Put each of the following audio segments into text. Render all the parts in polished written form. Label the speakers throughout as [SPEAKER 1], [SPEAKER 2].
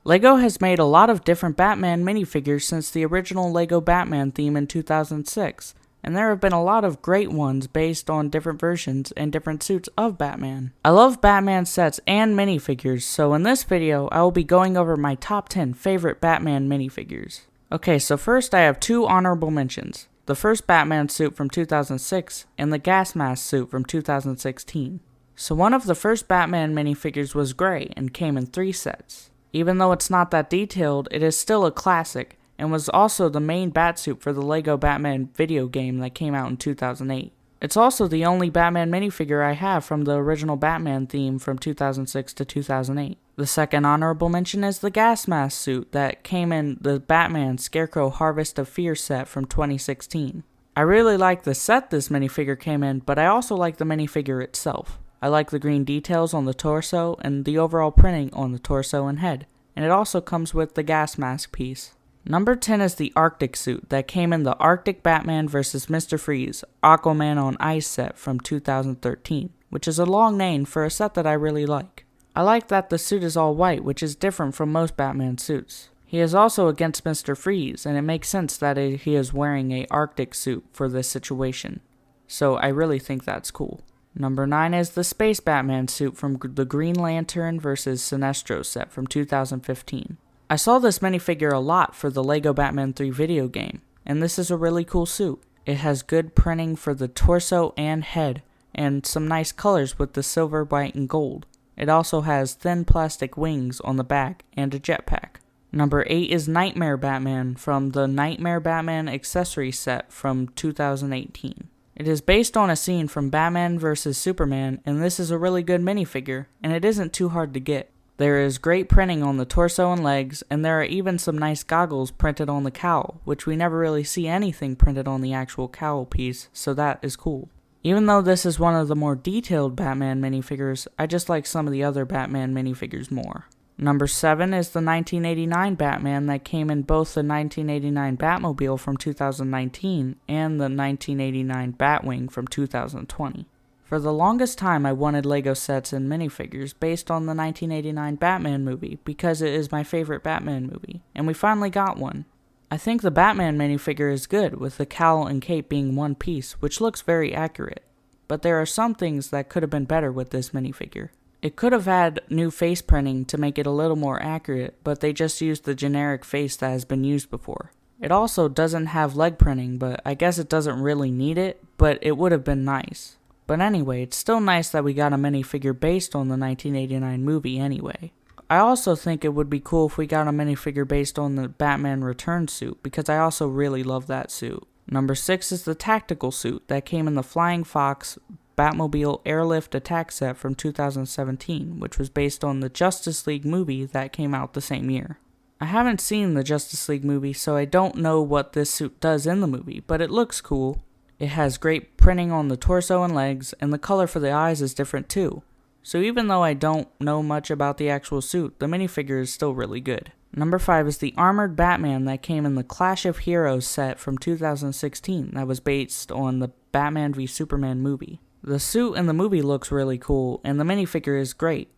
[SPEAKER 1] LEGO has made a lot of different Batman minifigures since the original LEGO Batman theme in 2006, and there have been a lot of great ones based on different versions and different suits of Batman. I love Batman sets and minifigures, so in this video I will be going over my top 10 favorite Batman minifigures. Okay, so first I have two honorable mentions. The first Batman suit from 2006 and the gas mask suit from 2016. So one of the first Batman minifigures was gray and came in 3 sets. Even though it's not that detailed, it is still a classic and was also the main Batsuit for the LEGO Batman video game that came out in 2008. It's also the only Batman minifigure I have from the original Batman theme from 2006 to 2008. The second honorable mention is the gas mask suit that came in the Batman Scarecrow Harvest of Fear set from 2016. I really like the set this minifigure came in, but I also like the minifigure itself. I like the green details on the torso and the overall printing on the torso and head, and it also comes with the gas mask piece. Number 10 is the Arctic suit that came in the Arctic Batman vs. Mr. Freeze Aquaman on Ice set from 2013, which is a long name for a set that I really like. I like that the suit is all white, which is different from most Batman suits. He is also against Mr. Freeze, and it makes sense that he is wearing an Arctic suit for this situation, so I really think that's cool. Number 9 is the Space Batman suit from the Green Lantern vs. Sinestro set from 2015. I saw this minifigure a lot for the LEGO Batman 3 video game, and this is a really cool suit. It has good printing for the torso and head, and some nice colors with the silver, white, and gold. It also has thin plastic wings on the back and a jetpack. Number 8 is Knightmare Batman from the Knightmare Batman accessory set from 2018. It is based on a scene from Batman vs. Superman, and this is a really good minifigure, and it isn't too hard to get. There is great printing on the torso and legs, and there are even some nice goggles printed on the cowl, which we never really see anything printed on the actual cowl piece, so that is cool. Even though this is one of the more detailed Batman minifigures, I just like some of the other Batman minifigures more. Number 7 is the 1989 Batman that came in both the 1989 Batmobile from 2019 and the 1989 Batwing from 2020. For the longest time I wanted LEGO sets and minifigures based on the 1989 Batman movie because it is my favorite Batman movie, and we finally got one. I think the Batman minifigure is good, with the cowl and cape being one piece, which looks very accurate. But there are some things that could have been better with this minifigure. It could have had new face printing to make it a little more accurate, but they just used the generic face that has been used before. It also doesn't have leg printing, but I guess it doesn't really need it, but it would have been nice. But anyway, it's still nice that we got a minifigure based on the 1989 movie anyway. I also think it would be cool if we got a minifigure based on the Batman Returns suit, because I also really love that suit. Number 6 is the tactical suit that came in the Flying Fox Batmobile Airlift Attack set from 2017, which was based on the Justice League movie that came out the same year. I haven't seen the Justice League movie, so I don't know what this suit does in the movie, but it looks cool. It has great printing on the torso and legs, and the color for the eyes is different too. So even though I don't know much about the actual suit, the minifigure is still really good. Number 5 is the Armored Batman that came in the Clash of Heroes set from 2016 that was based on the Batman v Superman movie. The suit in the movie looks really cool, and the minifigure is great.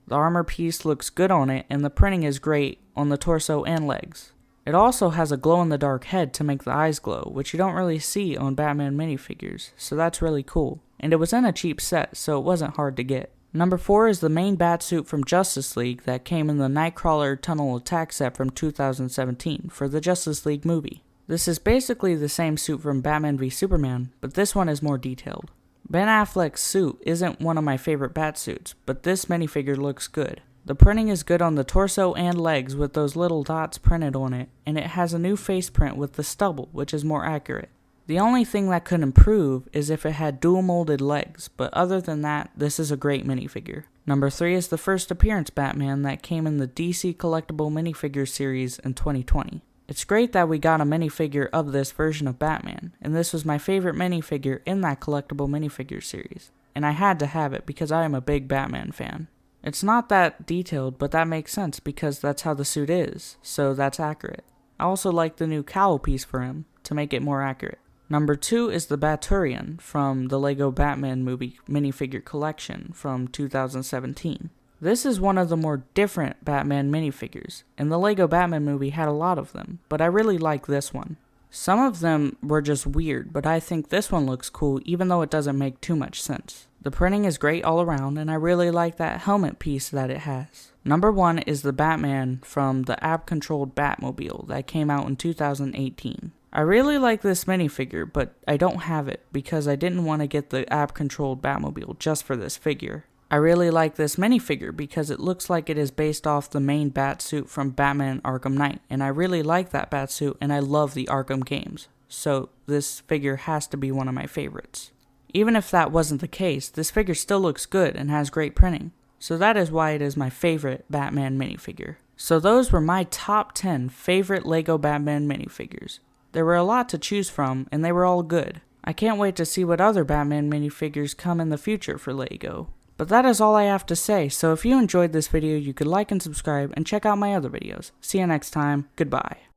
[SPEAKER 1] The armor piece looks good on it, and the printing is great on the torso and legs. It also has a glow-in-the-dark head to make the eyes glow, which you don't really see on Batman minifigures, so that's really cool. And it was in a cheap set, so it wasn't hard to get. Number 4 is the main Batsuit from Justice League that came in the Nightcrawler Tunnel Attack set from 2017 for the Justice League movie. This is basically the same suit from Batman v Superman, but this one is more detailed. Ben Affleck's suit isn't one of my favorite Batsuits, but this minifigure looks good. The printing is good on the torso and legs with those little dots printed on it, and it has a new face print with the stubble, which is more accurate. The only thing that could improve is if it had dual molded legs, but other than that, this is a great minifigure. Number 3 is the first appearance Batman that came in the DC Collectible Minifigure series in 2020. It's great that we got a minifigure of this version of Batman, and this was my favorite minifigure in that collectible minifigure series, and I had to have it because I am a big Batman fan. It's not that detailed, but that makes sense because that's how the suit is, so that's accurate. I also like the new cowl piece for him to make it more accurate. Number 2 is the Baturion from the LEGO Batman movie minifigure collection from 2017. This is one of the more different Batman minifigures, and the LEGO Batman movie had a lot of them, but I really like this one. Some of them were just weird, but I think this one looks cool even though it doesn't make too much sense. The printing is great all around, and I really like that helmet piece that it has. Number 1 is the Batman from the app-controlled Batmobile that came out in 2018. I really like this minifigure, but I don't have it because I didn't want to get the app-controlled Batmobile just for this figure. I really like this minifigure because it looks like it is based off the main Batsuit from Batman Arkham Knight, and I really like that Batsuit and I love the Arkham games, so this figure has to be one of my favorites. Even if that wasn't the case, this figure still looks good and has great printing, so that is why it is my favorite Batman minifigure. So those were my top 10 favorite LEGO Batman minifigures. There were a lot to choose from and they were all good. I can't wait to see what other Batman minifigures come in the future for LEGO. But that is all I have to say, so if you enjoyed this video, you could like and subscribe and check out my other videos. See you next time, goodbye.